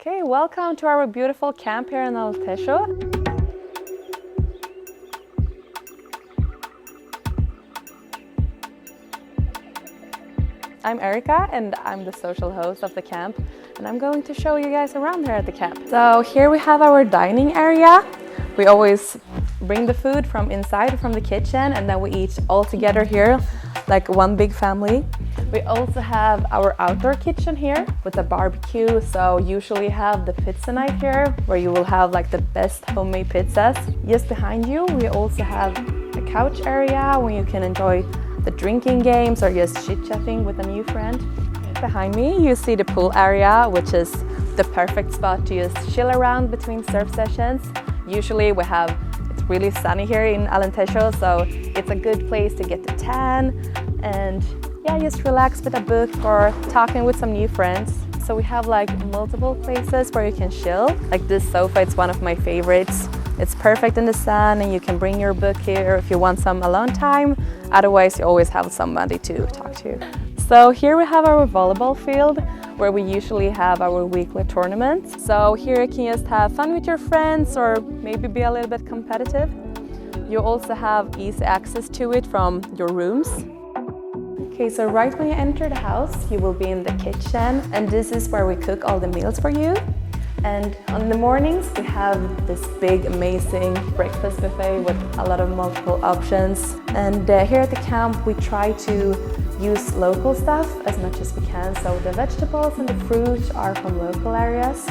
Okay, welcome to our beautiful camp here in Alentejo. I'm Erica and I'm the social host of the camp, and I'm going to show you guys around here at the camp. So here we have our dining area. We always bring the food from inside, from the kitchen, and then we eat all together here like one big family. We also have our outdoor kitchen here with a barbecue, so usually have the pizza night here where you will have like the best homemade pizzas. Just behind you we also have a couch area where you can enjoy the drinking games or just chit-chatting with a new friend. Behind me you see the pool area, which is the perfect spot to just chill around between surf sessions. Usually it's really sunny here in Alentejo, so it's a good place to get the tan and just relax with a book or talking with some new friends. So we have like multiple places where you can chill. Like this sofa, it's one of my favorites. It's perfect in the sun and you can bring your book here if you want some alone time. Otherwise, you always have somebody to talk to. So here we have our volleyball field where we usually have our weekly tournaments. So here you can just have fun with your friends or maybe be a little bit competitive. You also have easy access to it from your rooms. Okay, so right when you enter the house, you will be in the kitchen, and this is where we cook all the meals for you. And on the mornings, we have this big, amazing breakfast buffet with a lot of multiple options. And here at the camp, we try to use local stuff as much as we can. So the vegetables and the fruit are from local areas.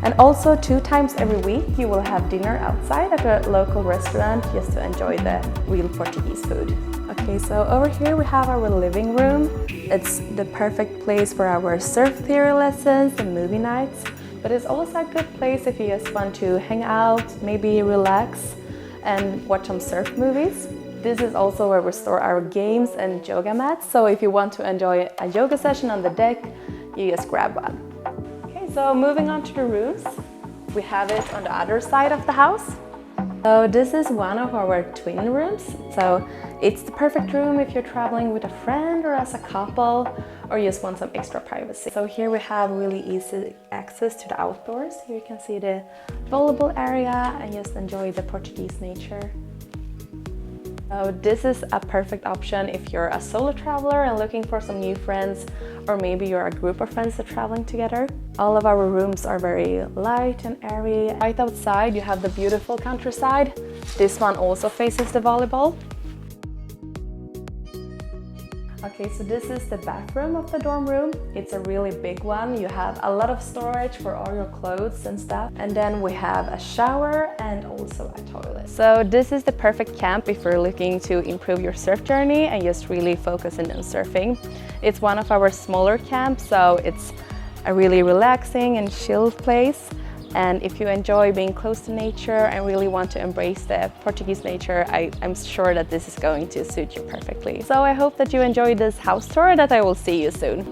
And also 2 times every week, you will have dinner outside at a local restaurant just to enjoy the real Portuguese food. Okay, so over here we have our living room. It's the perfect place for our surf theory lessons and movie nights. But it's also a good place if you just want to hang out, maybe relax and watch some surf movies. This is also where we store our games and yoga mats. So if you want to enjoy a yoga session on the deck, you just grab one. Okay, so moving on to the rooms. We have it on the other side of the house. So this is one of our twin rooms. So it's the perfect room if you're traveling with a friend or as a couple or you just want some extra privacy. So here we have really easy access to the outdoors. Here you can see the volleyball area and just enjoy the Portuguese nature. So this is a perfect option if you're a solo traveler and looking for some new friends, or maybe you're a group of friends that are traveling together. All of our rooms are very light and airy. Right outside you have the beautiful countryside. This one also faces the volleyball. Okay, so this is the bathroom of the dorm room. It's a really big one. You have a lot of storage for all your clothes and stuff. And then we have a shower and also a toilet. So this is the perfect camp if you're looking to improve your surf journey and just really focusing on surfing. It's one of our smaller camps, so it's a really relaxing and chilled place. And if you enjoy being close to nature and really want to embrace the Portuguese nature, I'm sure that this is going to suit you perfectly. So I hope that you enjoyed this house tour, that I will see you soon.